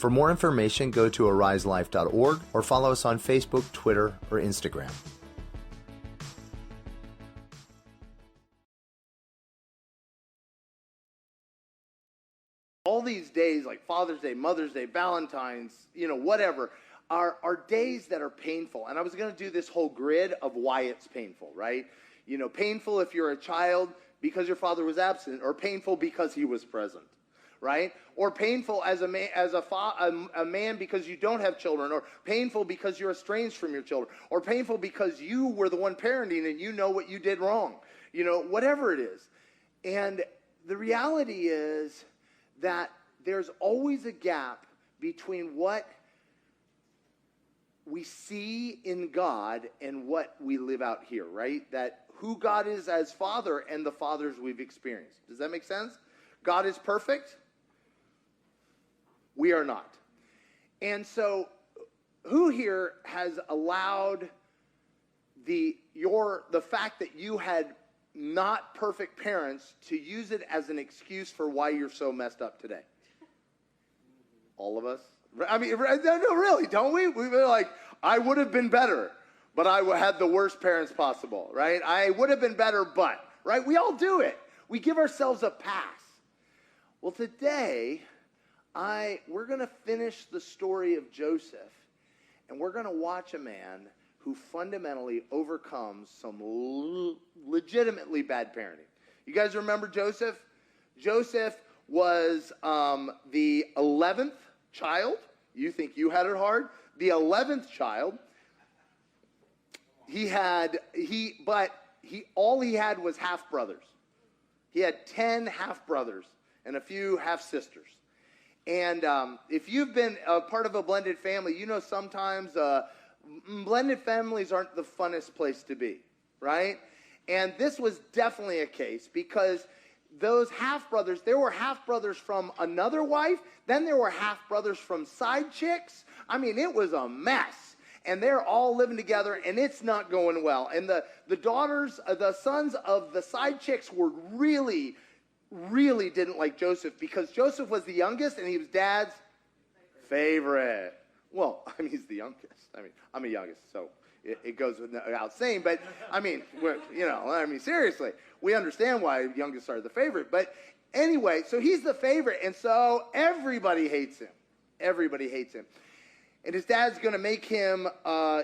For more information, go to ariselife.org or follow us on Facebook, Twitter, or Instagram. All these days, like Father's Day, Mother's Day, Valentine's, whatever, are days that are painful. And I was going to do this whole grid of why it's painful, right? Painful if you're a child because your father was absent, or painful because he was present, right? Or painful as a man because you don't have children, or painful because you're estranged from your children, or painful because you were the one parenting and you know what you did wrong, whatever it is. And the reality is that there's always a gap between what we see in God and what we live out here, right? That who God is as Father and the fathers we've experienced. Does that make sense? God is perfect. We are not. And so who here has allowed the fact that you had not perfect parents to use it as an excuse for why you're so messed up today? All of us? I mean, no, really, don't we? We were like, I would have been better, but I had the worst parents possible, right? I would have been better, but, right? We all do it. We give ourselves a pass. Well, today, we're going to finish the story of Joseph, and we're going to watch a man who fundamentally overcomes some legitimately bad parenting. You guys remember Joseph? Joseph was the 11th child. You think you had it hard? The 11th child. All he had was half-brothers. He had 10 half-brothers and a few half-sisters. And if you've been a part of a blended family, sometimes blended families aren't the funnest place to be, right? And this was definitely a case because those half-brothers, there were half-brothers from another wife, then there were half-brothers from side chicks. I mean, it was a mess. And they're all living together, and it's not going well. And the sons of the side chicks were really didn't like Joseph because Joseph was the youngest, and he was Dad's favorite. Well, I mean, he's the youngest. I mean, I'm the youngest, so it goes without saying. But, I mean, seriously, we understand why youngest are the favorite. But anyway, so he's the favorite, and so everybody hates him. Everybody hates him. And his dad's going to make him,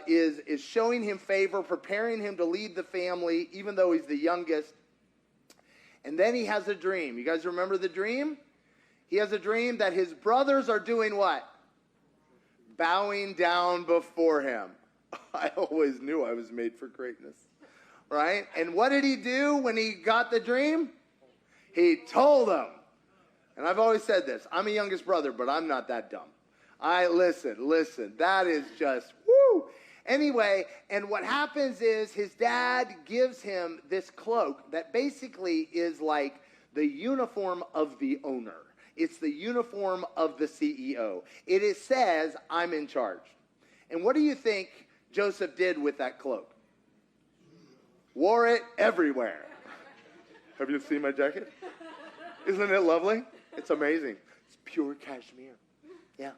is showing him favor, preparing him to lead the family, even though he's the youngest. And then he has a dream. You guys remember the dream? He has a dream that his brothers are doing what? Bowing down before him. I always knew I was made for greatness, right? And what did he do when he got the dream? He told them. And I've always said this. I'm a youngest brother, but I'm not that dumb. Listen, that is just, woo. Anyway, and what happens is his dad gives him this cloak that basically is like the uniform of the owner. It's the uniform of the CEO. It says, I'm in charge. And what do you think Joseph did with that cloak? Wore it everywhere. Have you seen my jacket? Isn't it lovely? It's amazing. It's pure cashmere. Yeah.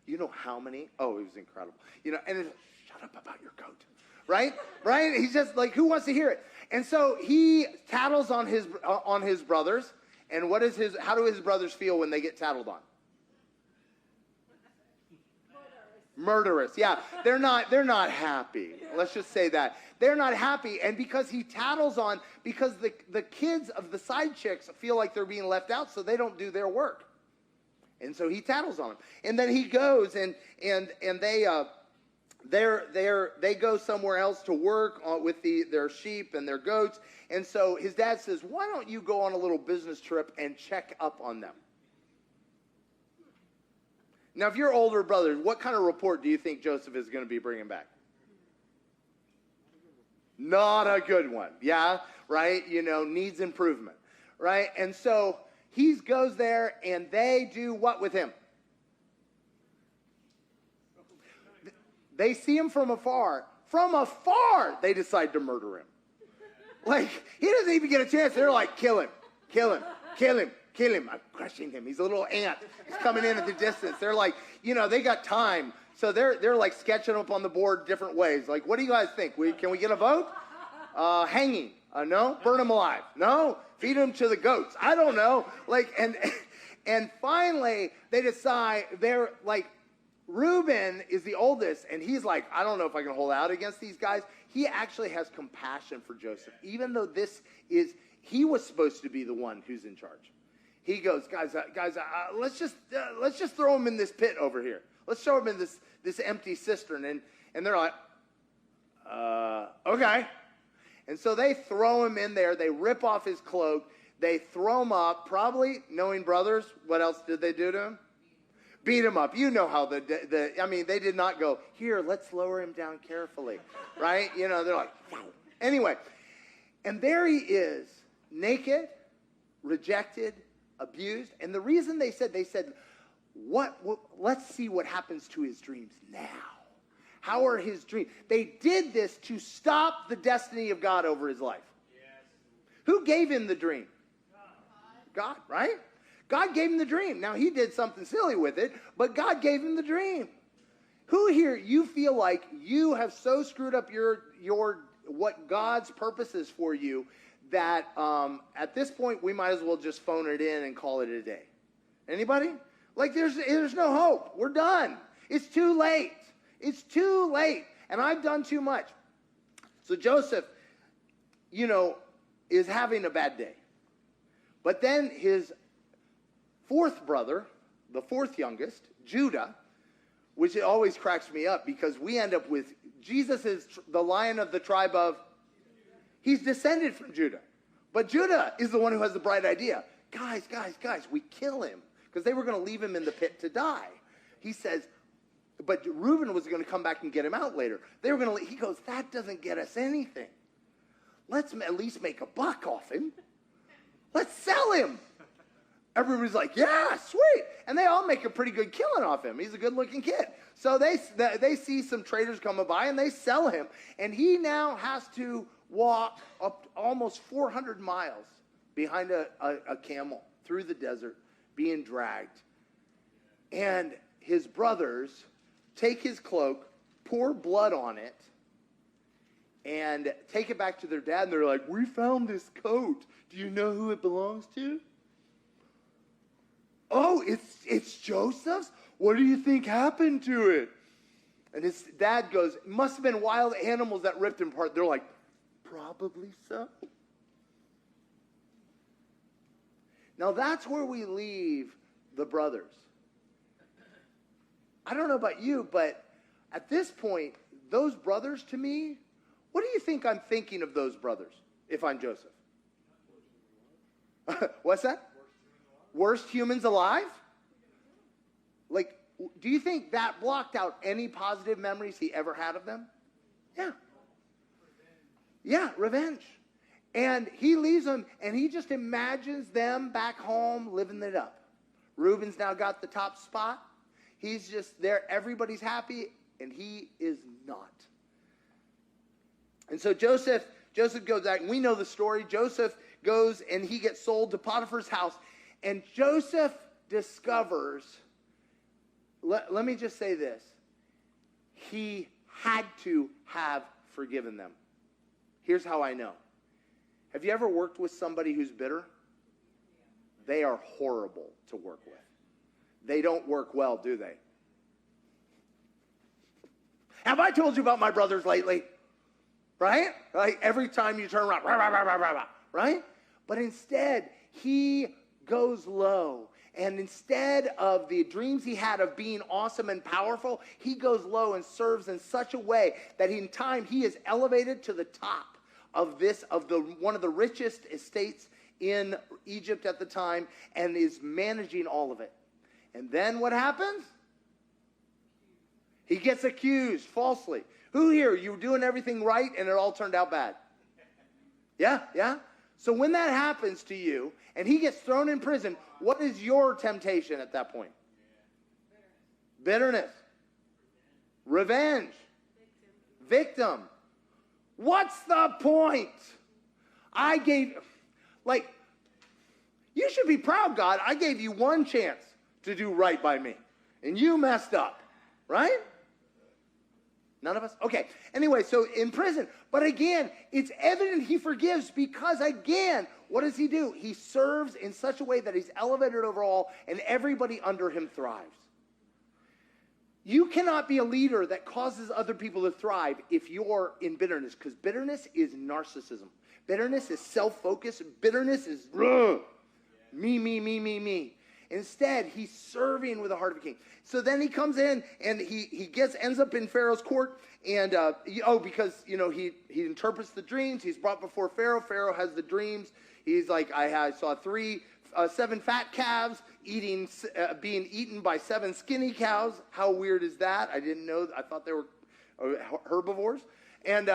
You know how many? Oh, it was incredible. And it's, shut up about your coat. Right? Right? He's just like, who wants to hear it? And so he tattles on his brothers. And how do his brothers feel when they get tattled on? Murderous. Yeah. They're not happy. Let's just say that. They're not happy. And because he tattles on, because the kids of the side chicks feel like they're being left out, so they don't do their work. And so he tattles on them. And then he goes and they go somewhere else to work with their sheep and their goats. And so his dad says, why don't you go on a little business trip and check up on them? Now, if you're older brothers, what kind of report do you think Joseph is going to be bringing back? Not a good one. Yeah, right? Needs improvement, right? And so he goes there, and they do what with him? They see him from afar. From afar, they decide to murder him. Like, he doesn't even get a chance. They're like, kill him, kill him, kill him, kill him. I'm crushing him. He's a little ant. He's coming in at the distance. They're like, they got time. So they're like sketching up on the board different ways. Like, what do you guys think? Can we get a vote? Hanging. No? Burn him alive. No? Feed him to the goats. I don't know. Like, and finally they decide, they're like, Reuben is the oldest, and he's like, I don't know if I can hold out against these guys. He actually has compassion for Joseph, even though he was supposed to be the one who's in charge. He goes, guys, let's just throw him in this pit over here. Let's throw him in this empty cistern. And they're like, okay. And so they throw him in there. They rip off his cloak. They throw him up. Probably, knowing brothers, what else did they do to him? Beat him up. You know how they did not go, here, let's lower him down carefully, right? They're like, wow. Anyway, and there he is, naked, rejected, abused. And the reason they said, let's see what happens to his dreams now. How are his dreams? They did this to stop the destiny of God over his life. Yes. Who gave him the dream? God, right? God gave him the dream. Now, he did something silly with it, but God gave him the dream. Who here, you feel like you have so screwed up your what God's purpose is for you that at this point, we might as well just phone it in and call it a day? Anybody? Like, there's no hope. We're done. It's too late. It's too late. And I've done too much. So Joseph, is having a bad day. But then his fourth brother, the fourth youngest, Judah, which it always cracks me up because we end up with Jesus is the lion of the tribe of, he's descended from Judah. But Judah is the one who has the bright idea. Guys, we kill him because they were going to leave him in the pit to die. He says, but Reuben was going to come back and get him out later. He goes, that doesn't get us anything. Let's at least make a buck off him. Let's sell him. Everybody's like, yeah, sweet. And they all make a pretty good killing off him. He's a good-looking kid. So they see some traders coming by, and they sell him. And he now has to walk up almost 400 miles behind a camel through the desert, being dragged. And his brothers take his cloak, pour blood on it, and take it back to their dad. And they're like, we found this coat. Do you know who it belongs to? Oh, it's Joseph's? What do you think happened to it? And his dad goes, it must have been wild animals that ripped him apart. They're like, probably so. Now that's where we leave the brothers. I don't know about you, but at this point, those brothers to me, what do you think I'm thinking of those brothers if I'm Joseph? What's that? Worst humans alive? Like, do you think that blocked out any positive memories he ever had of them? Yeah. Yeah, revenge. And he leaves them, and he just imagines them back home living it up. Reuben's now got the top spot. He's just there. Everybody's happy, and he is not. And so Joseph goes back. We know the story. Joseph goes, and he gets sold to Potiphar's house. And Joseph discovers, let me just say this. He had to have forgiven them. Here's how I know. Have you ever worked with somebody who's bitter? They are horrible to work with. They don't work well, do they? Have I told you about my brothers lately? Right? Like every time you turn around, rah, rah, rah, rah, rah, rah, right? But instead, he goes low. And instead of the dreams he had of being awesome and powerful, he goes low and serves in such a way that in time he is elevated to the top of one of the richest estates in Egypt at the time and is managing all of it. And then what happens? He gets accused falsely. Who here, you were doing everything right and it all turned out bad? Yeah? So when that happens to you and he gets thrown in prison, what is your temptation at that point? Bitterness. Revenge. Victim. What's the point? You should be proud, God. I gave you one chance to do right by me, and you messed up, right? None of us? Okay. Anyway, so in prison. But again, it's evident he forgives because, again, what does he do? He serves in such a way that he's elevated over all, and everybody under him thrives. You cannot be a leader that causes other people to thrive if you're in bitterness, because bitterness is narcissism. Bitterness is self-focus. Bitterness is me. Instead, he's serving with the heart of a king. So then he comes in and he ends up in Pharaoh's court. And, because, he interprets the dreams. He's brought before Pharaoh. Pharaoh has the dreams. He's like, I saw 7 fat calves being eaten by 7 skinny cows. How weird is that? I didn't know. I thought they were herbivores. And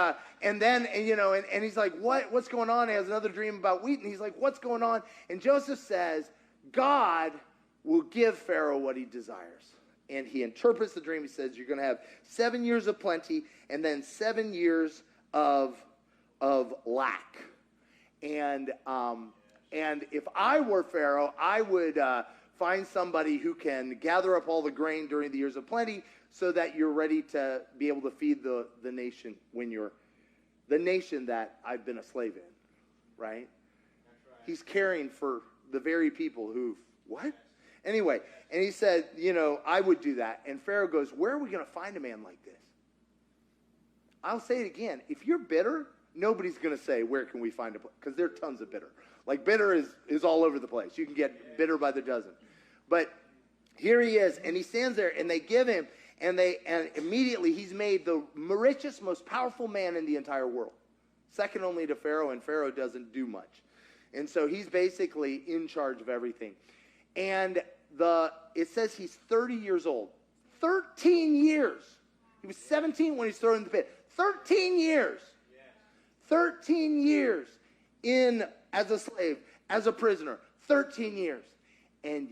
then he's like, what's going on? He has another dream about wheat. And he's like, what's going on? And Joseph says, God will give Pharaoh what he desires. And he interprets the dream. He says, you're going to have 7 years of plenty and then 7 years of lack. And if I were Pharaoh, I would find somebody who can gather up all the grain during the years of plenty so that you're ready to be able to feed the nation when you're the nation that I've been a slave in, right? That's right. He's caring for the very people who've, what? Anyway, and he said, I would do that. And Pharaoh goes, where are we going to find a man like this? I'll say it again. If you're bitter, nobody's going to say, where can we find a place? Because there are tons of bitter. Like bitter is all over the place. You can get bitter by the dozen. But here he is, and he stands there, and they give him, and immediately he's made the richest, most powerful man in the entire world. Second only to Pharaoh, and Pharaoh doesn't do much. And so he's basically in charge of everything. And it says he's 30 years old. 13 years. He was 17 when he's thrown in the pit. 13 years. 13 years as a slave, as a prisoner. 13 years. And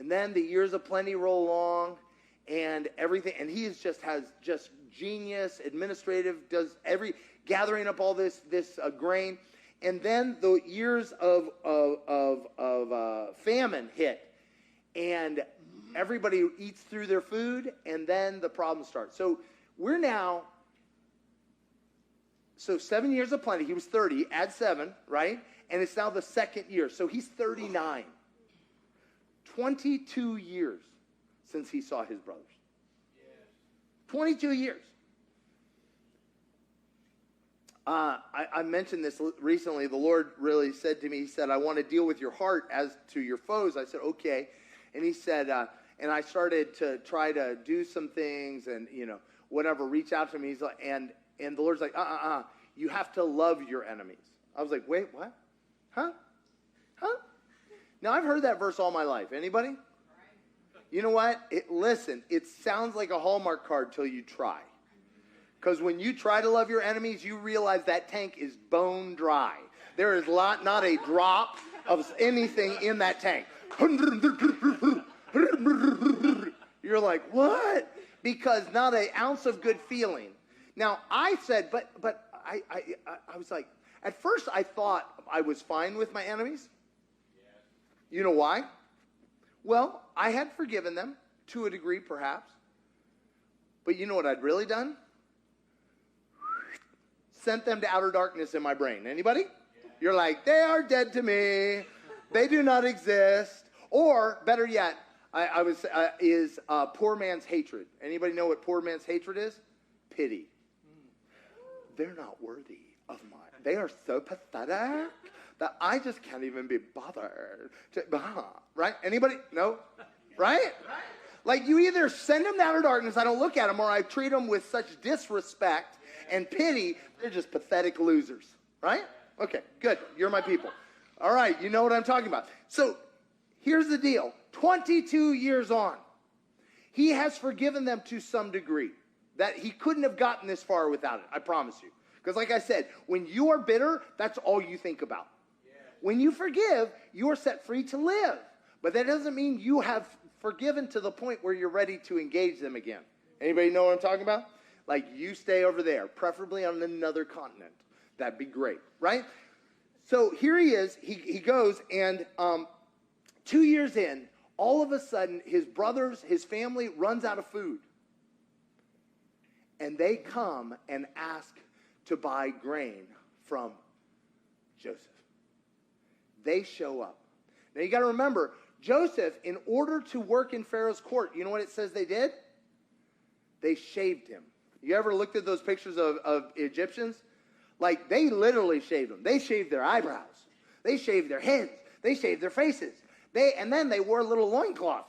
then the years of plenty roll along and everything. And he has genius, administrative, does gathering up all this grain. And then the years of famine hit, and everybody eats through their food, and then the problem starts. So 7 years of plenty. He was 30, add 7, right? And it's now the second year. So he's 39. 22 years since he saw his brothers. 22 years. I mentioned this recently. The Lord really said to me, he said, I want to deal with your heart as to your foes. I said, okay. And he said, and I started to try to do some things and, whatever, reach out to him. He's like, and the Lord's like, you have to love your enemies. I was like, wait, what? Huh? Now, I've heard that verse all my life. Anybody? You know what? Listen, it sounds like a Hallmark card till you try. Because when you try to love your enemies, you realize that tank is bone dry. There is not a drop of anything in that tank. You're like, what? Because not an ounce of good feeling. Now, I said, but I was like, at first I thought I was fine with my enemies. You know why? Well, I had forgiven them to a degree, perhaps. But you know what I'd really done? Sent them to outer darkness in my brain. Anybody? You're like, they are dead to me. They do not exist. Or, better yet, poor man's hatred. Anybody know what poor man's hatred is? Pity. They're not worthy of mine. They are so pathetic that I just can't even be bothered. Right? Anybody? No? Right? Like, you either send them to outer darkness, I don't look at them, or I treat them with such disrespect and pity, they're just pathetic losers. Right? Okay, good. You're my people. All right, you know what I'm talking about. So, here's the deal. 22 years on, he has forgiven them to some degree. That he couldn't have gotten this far without it, I promise you. Because like I said, when you are bitter, that's all you think about. Yeah. When you forgive, you are set free to live. But that doesn't mean you have forgiven to the point where you're ready to engage them again. Anybody know what I'm talking about? Like, you stay over there, preferably on another continent. That'd be great, right? So here he is. He goes, and 2 years in, all of a sudden, his brothers, his family runs out of food. And they come and ask to buy grain from Joseph. They show up. Now you got to remember, Joseph, in order to work in Pharaoh's court, you know what it says they did? They shaved him. You ever looked at those pictures of Egyptians? Like, they literally shaved them. They shaved their eyebrows. They shaved their heads. They shaved their faces. And then they wore a little loincloth.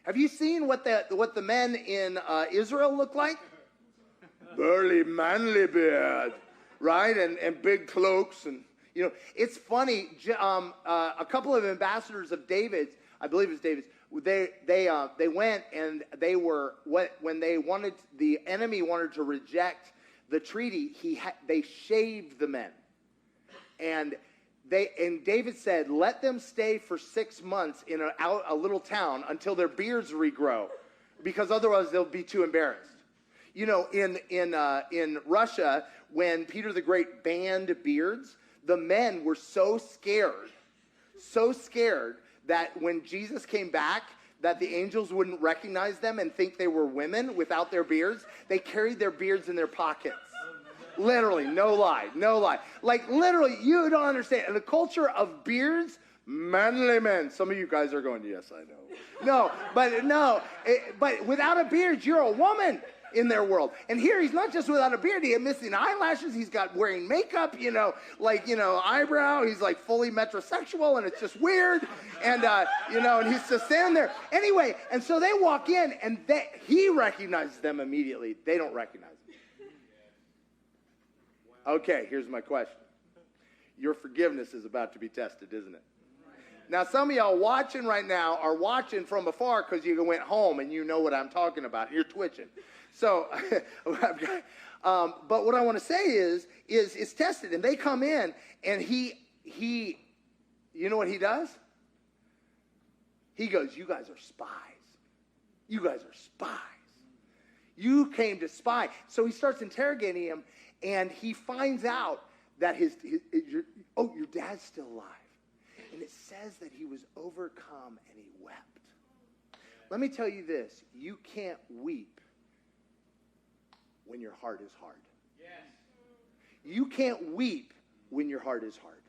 Have you seen what the men in Israel look like? Burly, manly beard, right? And big cloaks. And, you know, it's funny. A couple of ambassadors of David's, I believe it's David's, they went and they were, when the enemy wanted to reject the treaty, they shaved the men. And David said, let them stay for 6 months in a little town until their beards regrow, because otherwise they'll be too embarrassed. You know, in Russia, when Peter the Great banned beards, the men were so scared that when Jesus came back, that the angels wouldn't recognize them and think they were women without their beards. They carried their beards in their pockets. Literally, no lie. Like, literally, you don't understand. In the culture of beards, manly men. Some of you guys are going, yes, I know. But without a beard, you're a woman in their world. And here, he's not just without a beard. He had missing eyelashes. He's got wearing makeup, eyebrow. He's like fully metrosexual, and it's just weird. And, and he's just standing there. Anyway, and so they walk in, and he recognizes them immediately. They don't recognize him. Okay, here's my question. Your forgiveness is about to be tested, isn't it? Now, some of y'all watching right now are watching from afar because you went home and you know what I'm talking about. You're twitching. So, but what I want to say is it's tested. And they come in, and he, you know what he does? He goes, you guys are spies. You guys are spies. You came to spy. So he starts interrogating him, and he finds out that your dad's still alive. And it says that he was overcome and he wept. Let me tell you this. You can't weep when your heart is hard. Yes. You can't weep when your heart is hard.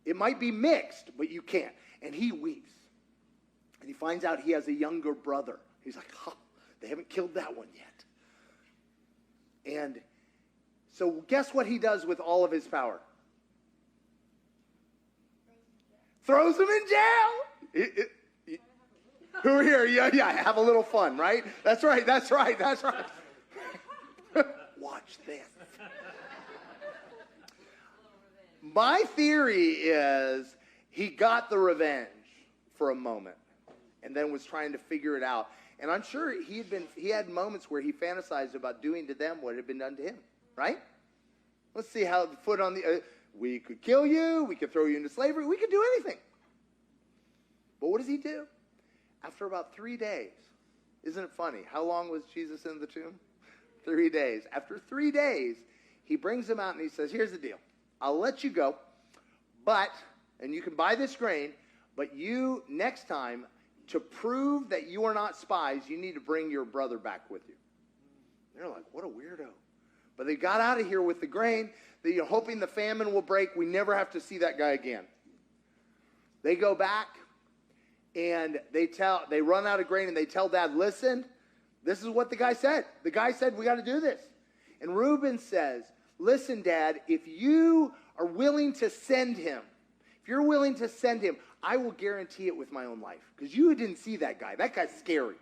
It might be mixed, but you can't. And he weeps. And he finds out he has a younger brother. He's like, they haven't killed that one yet. And so guess what he does with all of his power? Throws him in jail. Who are here? Yeah, have a little fun, right? That's right. Watch this. My theory is he got the revenge for a moment and then was trying to figure it out. And I'm sure he had moments where he fantasized about doing to them what had been done to him, right? Let's see how the foot on the... we could kill you. We could throw you into slavery. We could do anything. But what does he do? After about 3 days, isn't it funny? How long was Jesus in the tomb? 3 days. After 3 days, he brings him out and he says, here's the deal. I'll let you go, and you can buy this grain, but you, next time, to prove that you are not spies, you need to bring your brother back with you. They're like, what a weirdo. But they got out of here with the grain, hoping the famine will break. We never have to see that guy again. They go back, and they run out of grain, and they tell Dad, listen, this is what the guy said. The guy said, we got to do this. And Reuben says, listen, Dad, if you are willing to send him, I will guarantee it with my own life. Because you didn't see that guy. That guy's scary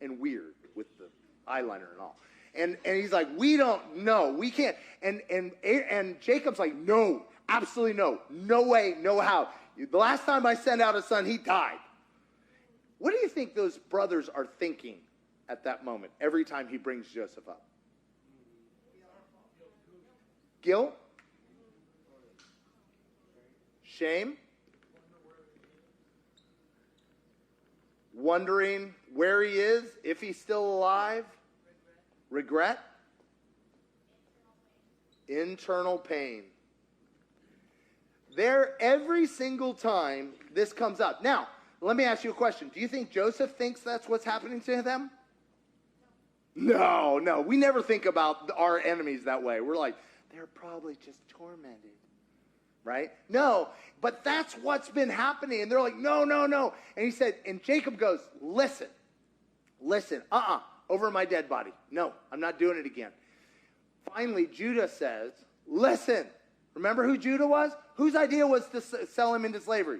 and weird with the eyeliner and all. And he's like, we don't know. We can't. And Jacob's like, no, absolutely no. No way, no how. The last time I sent out a son, he died. What do you think those brothers are thinking at that moment every time he brings Joseph up? Guilt? Shame? Wondering where he is, if he's still alive? Regret? Internal pain. Every single time this comes up. Now, let me ask you a question. Do you think Joseph thinks that's what's happening to them? No. We never think about our enemies that way. We're like, they're probably just tormented, right? No, but that's what's been happening. And they're like, no. And he said, and Jacob goes, listen, over my dead body. No, I'm not doing it again. Finally, Judah says, listen. Remember who Judah was? Whose idea was to sell him into slavery?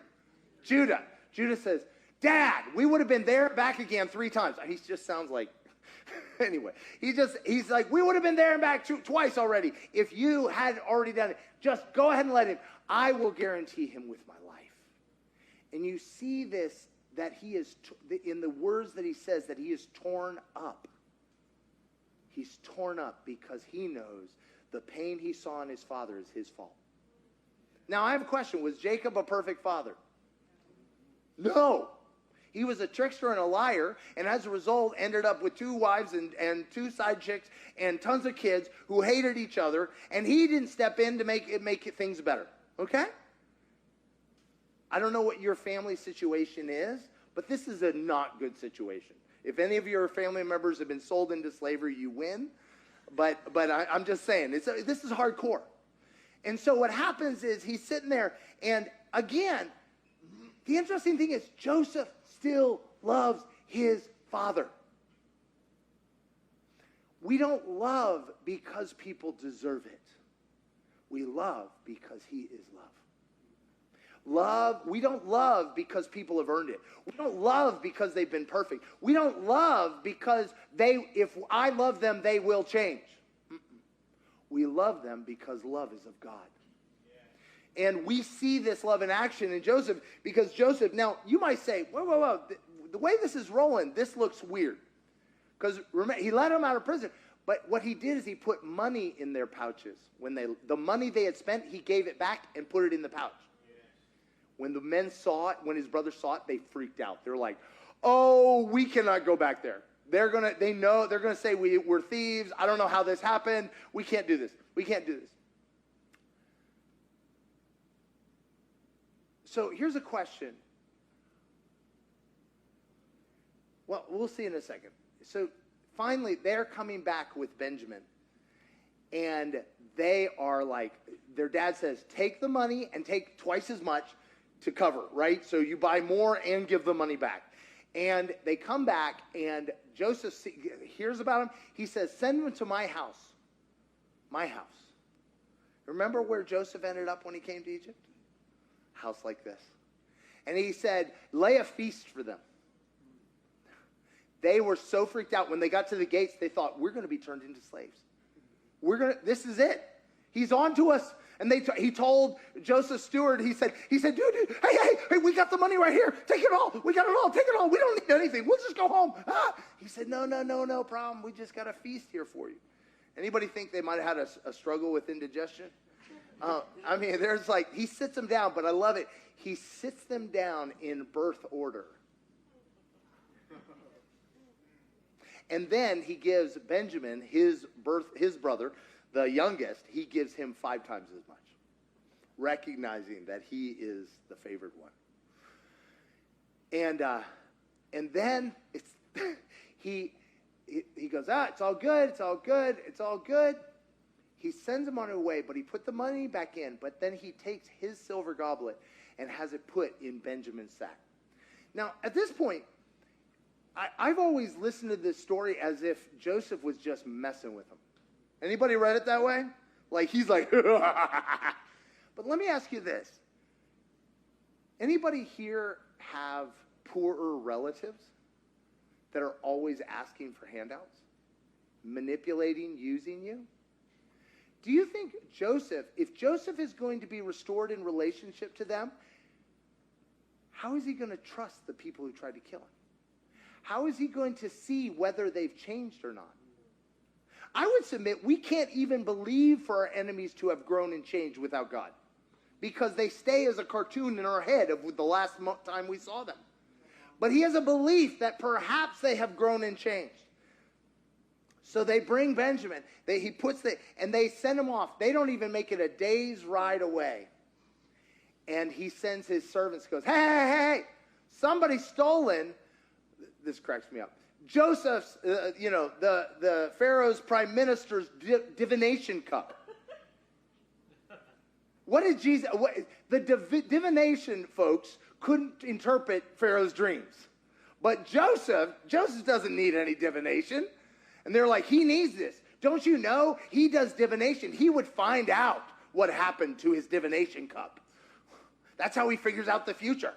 Judah. Judah says, Dad, we would have been there, back again 3 times. He just sounds like, anyway. He's like, we would have been there and back twice already. If you had already done it, just go ahead and let him. I will guarantee him with my life. And you see this, that he is, in the words that he says, that he is torn up. He's torn up because he knows the pain he saw in his father is his fault. Now, I have a question. Was Jacob a perfect father? No. He was a trickster and a liar, and as a result, ended up with 2 wives and 2 side chicks and tons of kids who hated each other, and he didn't step in to make things better. Okay? I don't know what your family situation is, but this is a not good situation. If any of your family members have been sold into slavery, you win. But I'm just saying, this is hardcore. And so what happens is he's sitting there, and again, the interesting thing is Joseph still loves his father. We don't love because people deserve it. We love because he is love. We don't love because people have earned it. We don't love because they've been perfect. We don't love because if I love them, they will change. We love them because love is of God. Yeah. And we see this love in action in Joseph, because Joseph, now you might say, whoa. The way this is rolling, this looks weird. Because he let them out of prison. But what he did is he put money in their pouches. The money they had spent, he gave it back and put it in the pouch. When the men saw it, when his brothers saw it, they freaked out. They're like, oh, we cannot go back there. They're going to say we're thieves. I don't know how this happened. We can't do this. So here's a question. Well, we'll see in a second. So finally, they're coming back with Benjamin. And they are like, their dad says, take the money and take twice as much to cover, right? So you buy more and give the money back. And they come back, and Joseph hears about him. He says, send them to my house. My house. Remember where Joseph ended up when he came to Egypt? House like this. And he said, lay a feast for them. They were so freaked out. When they got to the gates, they thought, we're going to be turned into slaves. This is it. He's on to us. And he told Joseph's steward, he said, dude, hey, we got the money right here. Take it all. We got it all. Take it all. We don't need anything. We'll just go home. He said, no problem. We just got a feast here for you. Anybody think they might have had a struggle with indigestion? He sits them down, but I love it. He sits them down in birth order. And then he gives Benjamin, his brother, the youngest, he gives him 5 times as much, recognizing that he is the favored one. And then he goes, it's all good. He sends him on his way, but he put the money back in. But then he takes his silver goblet and has it put in Benjamin's sack. Now, at this point, I've always listened to this story as if Joseph was just messing with him. Anybody read it that way? Like, he's like, But let me ask you this. Anybody here have poorer relatives that are always asking for handouts? Manipulating, using you? Do you think if Joseph is going to be restored in relationship to them, how is he going to trust the people who tried to kill him? How is he going to see whether they've changed or not? I would submit we can't even believe for our enemies to have grown and changed without God, because they stay as a cartoon in our head of the last time we saw them. But he has a belief that perhaps they have grown and changed. So they bring Benjamin. And they send him off. They don't even make it a day's ride away. And he sends his servants, goes, hey, somebody's stolen. This cracks me up. Joseph's, the Pharaoh's prime minister's divination cup. What did Jesus, the divination folks couldn't interpret Pharaoh's dreams. But Joseph doesn't need any divination. And they're like, he needs this. Don't you know? He does divination. He would find out what happened to his divination cup. That's how he figures out the future.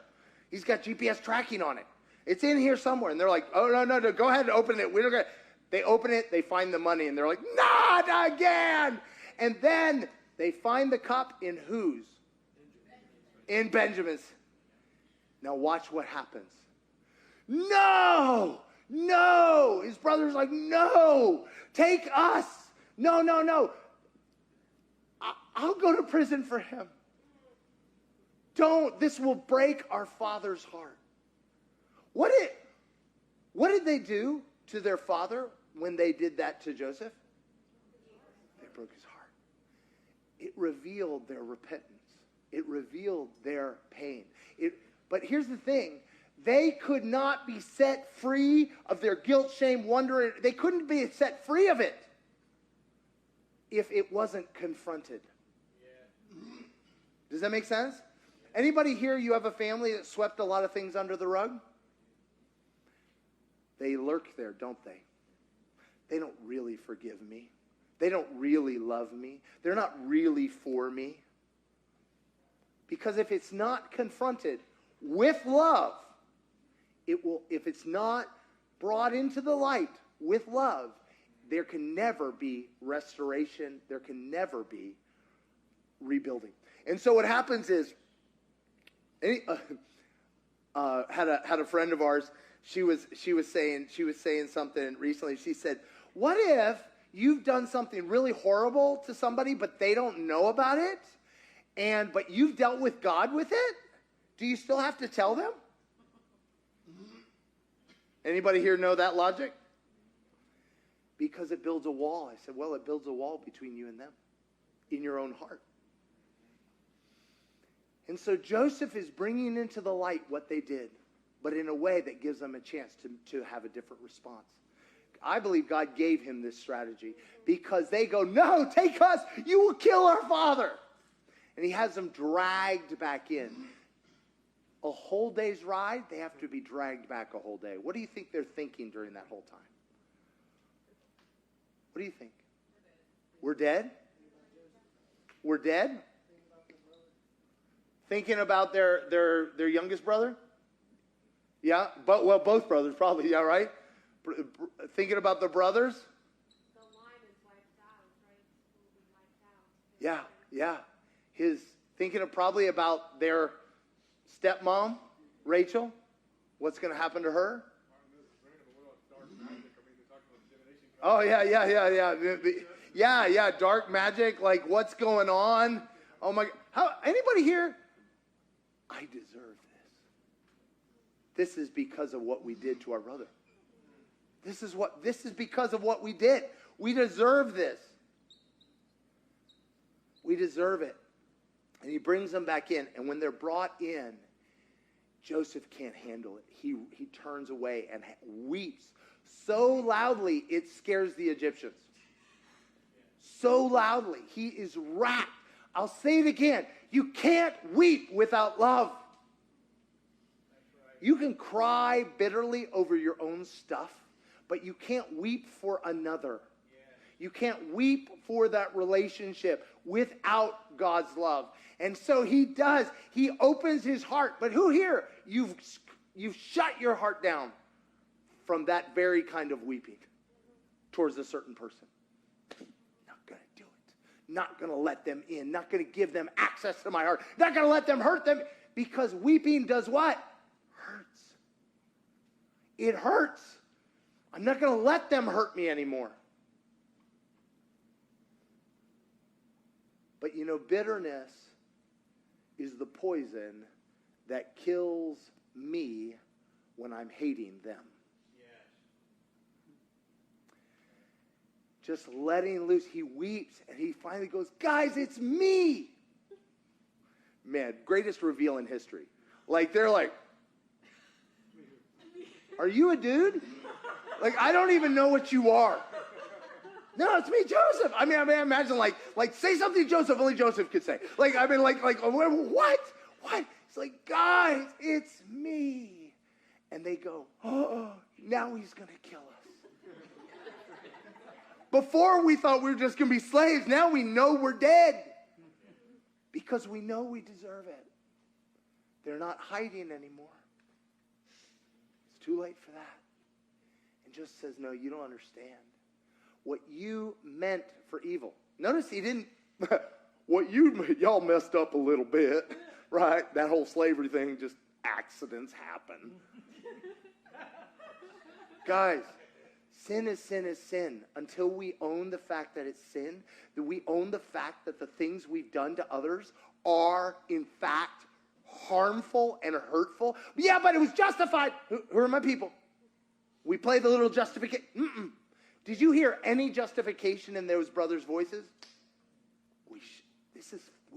He's got GPS tracking on it. It's in here somewhere. And they're like, oh, no, go ahead and open it. They open it, they find the money, and they're like, not again. And then they find the cup in whose? In Benjamin's. Now watch what happens. No. His brother's like, no, take us. No. I'll go to prison for him. Don't. This will break our father's heart. What did they do to their father when they did that to Joseph? They broke his heart. It revealed their repentance. It revealed their pain. But here's the thing. They could not be set free of their guilt, shame, wonder. They couldn't be set free of it if it wasn't confronted. Yeah. Does that make sense? Anybody here, you have a family that swept a lot of things under the rug? They lurk there, don't they? They don't really forgive me. They don't really love me. They're not really for me. Because if it's not confronted with love, it will. If it's not brought into the light with love, there can never be restoration. There can never be rebuilding. And so what happens is, had a friend of ours. She was saying something recently. She said, "What if you've done something really horrible to somebody, but they don't know about it, but you've dealt with God with it? Do you still have to tell them?" Anybody here know that logic? Because it builds a wall. I said, well, it builds a wall between you and them in your own heart. And so Joseph is bringing into the light what they did, but in a way that gives them a chance to have a different response. I believe God gave him this strategy because they go, no, take us. You will kill our father. And he has them dragged back in. A whole day's ride, they have to be dragged back a whole day. What do you think they're thinking during that whole time? What do you think? We're dead? We're dead? Thinking about their youngest brother? Yeah, but both brothers probably, yeah, right? Thinking about the brothers? The line is wiped out, right? Yeah. Thinking probably about their stepmom, Rachel. What's going to happen to her? Oh, yeah. Yeah, dark magic. Like, what's going on? Oh, my. Anybody here? I deserve this. This is because of what we did to our brother. This is because of what we did. We deserve this. We deserve it. And he brings them back in. And when they're brought in, Joseph can't handle it. He turns away and weeps so loudly it scares the Egyptians. So loudly. He is racked. I'll say it again. You can't weep without love. You can cry bitterly over your own stuff, but you can't weep for another. You can't weep for that relationship without God's love. And so he does. He opens his heart. But who here? You've shut your heart down from that very kind of weeping towards a certain person. Not going to do it. Not going to let them in. Not going to give them access to my heart. Not going to let them hurt them. Because weeping does what? Hurts. It hurts. I'm not going to let them hurt me anymore. But bitterness is the poison that kills me when I'm hating them. Yes. Just letting loose. He weeps and he finally goes, guys, it's me. man, greatest reveal in history. Like, they're like, are you a dude? Like, I don't even know what you are. No, it's me, Joseph. I mean, imagine, like, say something Joseph, only Joseph could say. Like, I mean, like, what? It's like, guys, it's me. And they go, oh, now he's going to kill us. Before we thought we were just going to be slaves. Now we know we're dead. Because we know we deserve it. They're not hiding anymore. It's too late for that. And Joseph says, no, you don't understand. What you meant for evil. Notice he didn't, y'all messed up a little bit, right? That whole slavery thing, just accidents happen. Guys, sin is sin is sin. Until we own the fact that it's sin, that we own the fact that the things we've done to others are, in fact, harmful and hurtful. Yeah, but it was justified. Who are my people? We play the little justification. Did you hear any justification in those brothers' voices? We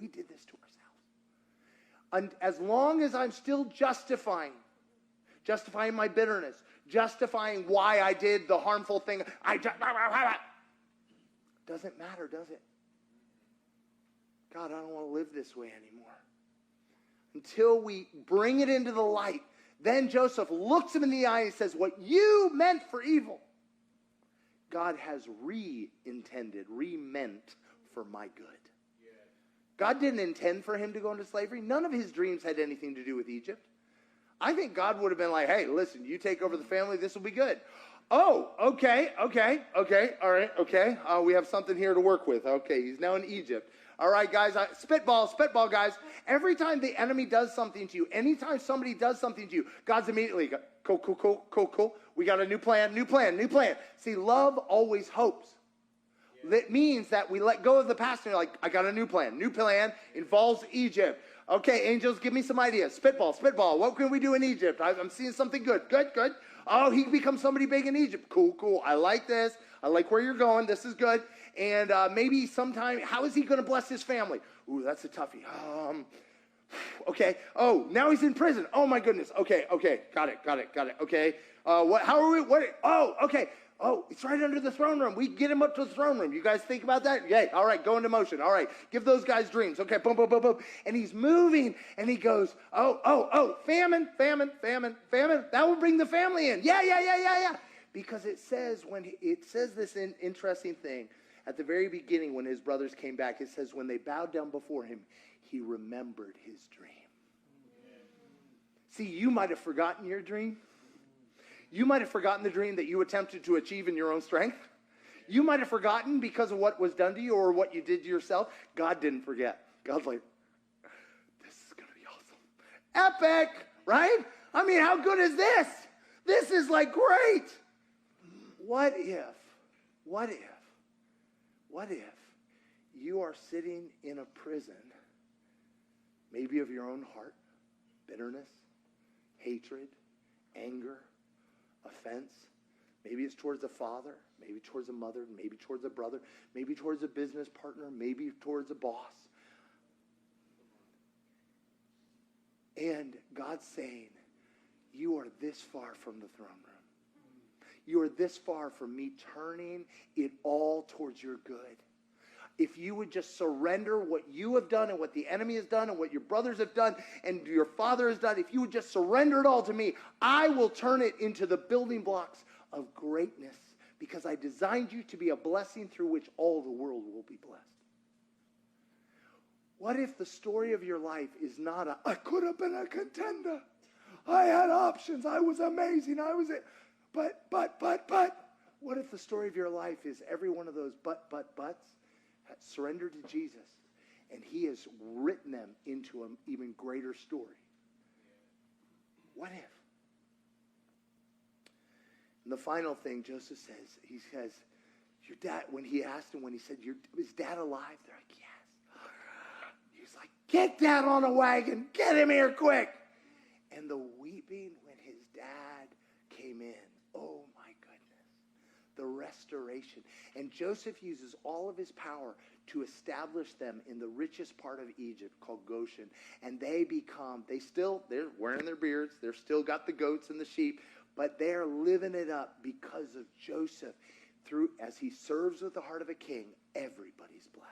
did this to ourselves. And as long as I'm still justifying my bitterness, justifying why I did the harmful thing, doesn't matter, does it? God, I don't want to live this way anymore. Until we bring it into the light, then Joseph looks him in the eye and says, what you meant for evil, God has re-meant for my good. God didn't intend for him to go into slavery. None of his dreams had anything to do with Egypt. I think God would have been like, hey, listen, you take over the family, this will be good. Oh, okay, all right, okay. We have something here to work with. Okay, he's now in Egypt. All right, guys, spitball, guys. Every time the enemy does something to you, anytime somebody does something to you, God's immediately, cool. We got a new plan. See, love always hopes. That means that we let go of the past and you're like, I got a new plan. New plan involves Egypt. Okay, angels, give me some ideas. Spitball. What can we do in Egypt? I'm seeing something good. Good. Oh, he becomes somebody big in Egypt. Cool. I like this. I like where you're going. This is good. And maybe sometime, how is he going to bless his family? Ooh, that's a toughie. Okay. Oh, now he's in prison. Oh, my goodness. Okay. Got it. Okay. How are we? Oh, okay. Oh, it's right under the throne room. We get him up to the throne room. You guys think about that? Yay. All right, go into motion. All right, give those guys dreams. Okay, boom. And he's moving, and he goes, oh, famine. That will bring the family in. Yeah. Because it says this interesting thing at the very beginning when his brothers came back. It says when they bowed down before him, he remembered his dream. See, you might have forgotten your dream. You might have forgotten the dream that you attempted to achieve in your own strength. You might have forgotten because of what was done to you or what you did to yourself. God didn't forget. God's like, this is going to be awesome. Epic, right? I mean, how good is this? This is like great. What if you are sitting in a prison, maybe of your own heart, bitterness, hatred, anger, offense. Maybe it's towards a father, maybe towards a mother, maybe towards a brother, maybe towards a business partner, maybe towards a boss. And God's saying, you are this far from the throne room. You are this far from me turning it all towards your good. If you would just surrender what you have done and what the enemy has done and what your brothers have done and your father has done, if you would just surrender it all to me, I will turn it into the building blocks of greatness because I designed you to be a blessing through which all the world will be blessed. What if the story of your life is not I could have been a contender. I had options. I was amazing. But. What if the story of your life is every one of those buts? Surrender to Jesus, and he has written them into an even greater story. What if? And the final thing Joseph says, he says, your dad, when he asked him, when he said, is dad alive? They're like, yes. He's like, get dad on a wagon. Get him here quick. And the weeping when his dad came in. Oh, my goodness. The restoration generation. And Joseph uses all of his power to establish them in the richest part of Egypt called Goshen. And they're wearing their beards. They're still got the goats and the sheep, but they're living it up because of Joseph. As he serves with the heart of a king, everybody's blessed.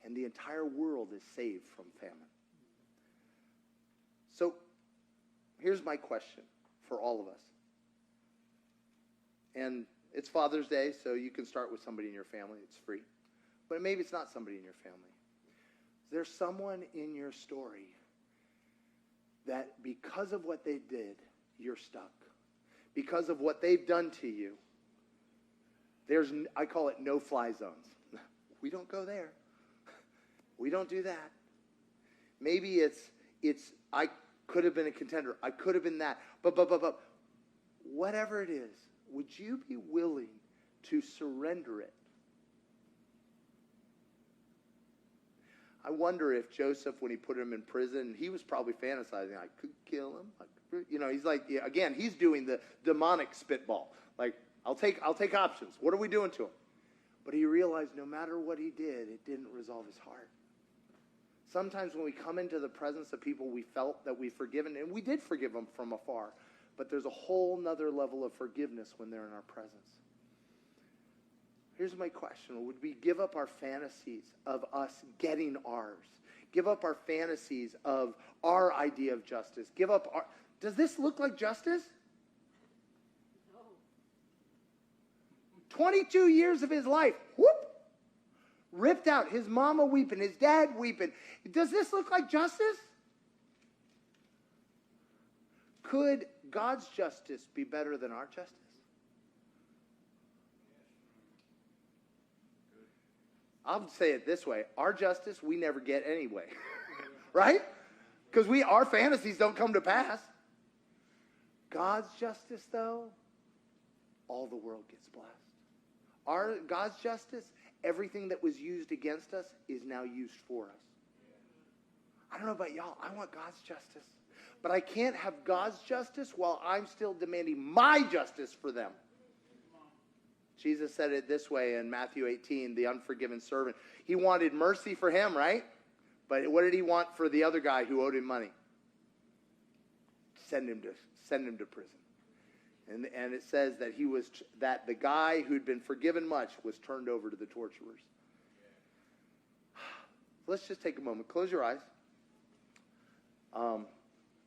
And the entire world is saved from famine. So here's my question for all of us. And it's Father's Day, so you can start with somebody in your family. It's free. But maybe it's not somebody in your family. Is there someone in your story that because of what they did, you're stuck? Because of what they've done to you, I call it no-fly zones. We don't go there. We don't do that. Maybe it's I could have been a contender. I could have been that. But whatever it is, would you be willing to surrender it? I wonder if Joseph, when he put him in prison, he was probably fantasizing, I could kill him. He's like, again, he's doing the demonic spitball. Like, I'll take options. What are we doing to him? But he realized no matter what he did, it didn't resolve his heart. Sometimes when we come into the presence of people we felt that we've forgiven, and we did forgive them from afar, but there's a whole nother level of forgiveness when they're in our presence. Here's my question. Would we give up our fantasies of us getting ours? Give up our fantasies of our idea of justice? Does this look like justice? No. 22 years of his life, whoop, ripped out. His mama weeping, his dad weeping. Does this look like justice? Could God's justice be better than our justice? I'll say it this way. Our justice, we never get anyway. Right? Because our fantasies don't come to pass. God's justice, though, all the world gets blessed. God's justice, everything that was used against us is now used for us. I don't know about y'all. I want God's justice. But I can't have God's justice while I'm still demanding my justice for them. Jesus said it this way in Matthew 18, the unforgiven servant. He wanted mercy for him, right? But what did he want for the other guy who owed him money? Send him to prison. And it says that the guy who'd been forgiven much was turned over to the torturers. Let's just take a moment. Close your eyes.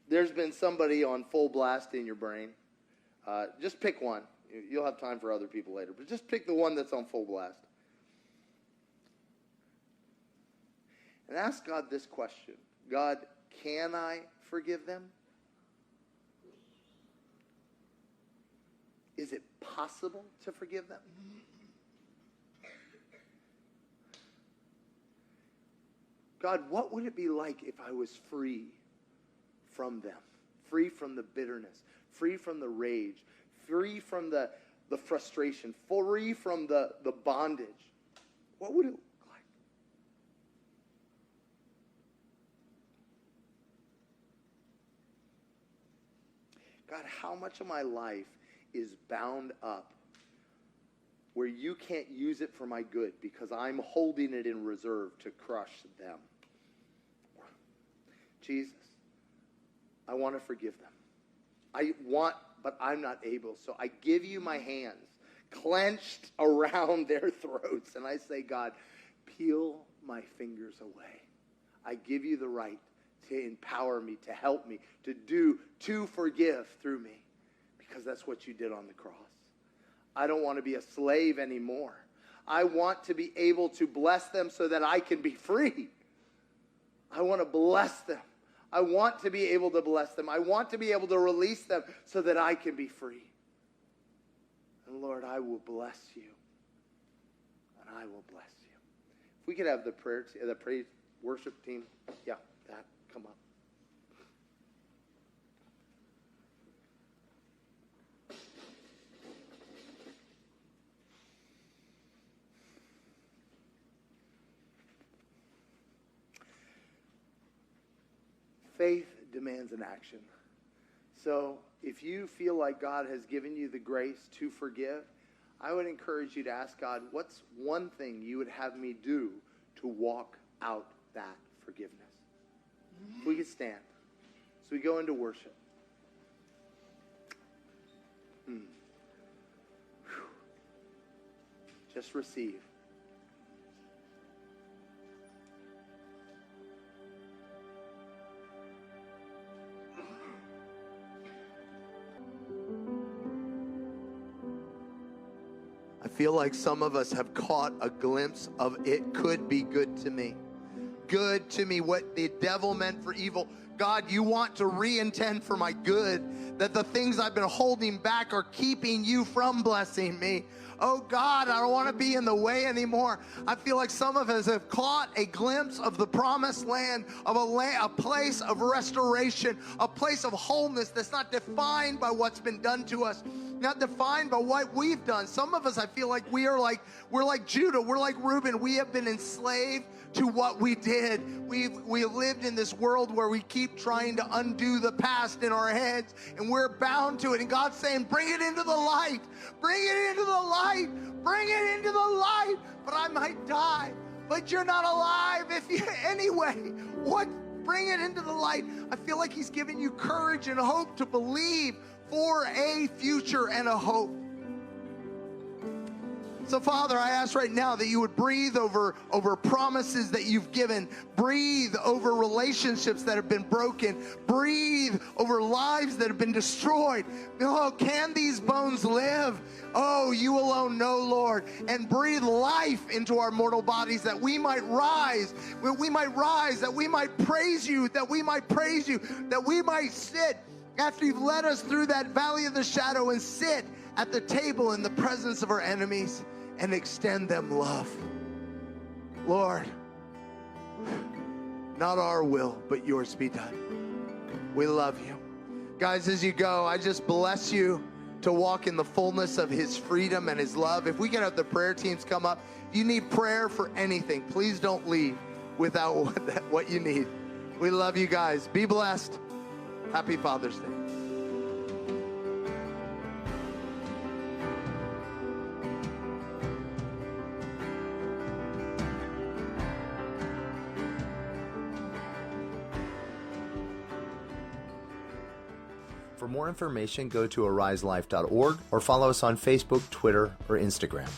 There's been somebody on full blast in your brain. Just pick one. You'll have time for other people later, but just pick the one that's on full blast. And ask God this question. God, can I forgive them? Is it possible to forgive them? God, what would it be like if I was free from them? Free from the bitterness, free from the rage, free from the frustration, free from the bondage. What would it look like? God, how much of my life is bound up where you can't use it for my good because I'm holding it in reserve to crush them? Jesus, I want to forgive them. But I'm not able. So I give you my hands clenched around their throats. And I say, God, peel my fingers away. I give you the right to empower me, to help me, to forgive through me. Because that's what you did on the cross. I don't want to be a slave anymore. I want to be able to bless them so that I can be free. I want to bless them. I want to be able to bless them. I want to be able to release them so that I can be free. And Lord, I will bless you. And I will bless you. If we could have the praise worship team, come up. Faith demands an action. So if you feel like God has given you the grace to forgive, I would encourage you to ask God, what's one thing you would have me do to walk out that forgiveness? If we could stand. So we go into worship. Just receive. I feel like some of us have caught a glimpse of it could be good to me. Good to me, what the devil meant for evil. God, you want to re-intend for my good, that the things I've been holding back are keeping you from blessing me. Oh God, I don't want to be in the way anymore. I feel like some of us have caught a glimpse of the promised land, of a place of restoration, a place of wholeness that's not defined by what's been done to us, not defined by what we've done. Some of us, I feel like we're like Judah, we're like Reuben. We have been enslaved to what we did. We lived in this world where we keep trying to undo the past in our heads, and we're bound to it. And God's saying, bring it into the light. Bring it into the light. Bring it into the light. But I might die. But you're not alive anyway. What? Bring it into the light. I feel like he's giving you courage and hope to believe for a future and a hope. So, Father, I ask right now that you would breathe over promises that you've given. Breathe over relationships that have been broken. Breathe over lives that have been destroyed. Oh, can these bones live? Oh, you alone know, Lord. And breathe life into our mortal bodies that we might rise, that we might praise you, that we might sit after you've led us through that valley of the shadow and sit at the table in the presence of our enemies and extend them love. Lord, not our will, but yours be done. We love you. Guys, as you go, I just bless you to walk in the fullness of his freedom and his love. If we can have the prayer teams come up, if you need prayer for anything, please don't leave without what you need. We love you guys. Be blessed. Happy Father's Day. For more information, go to ariselife.org or follow us on Facebook, Twitter, or Instagram.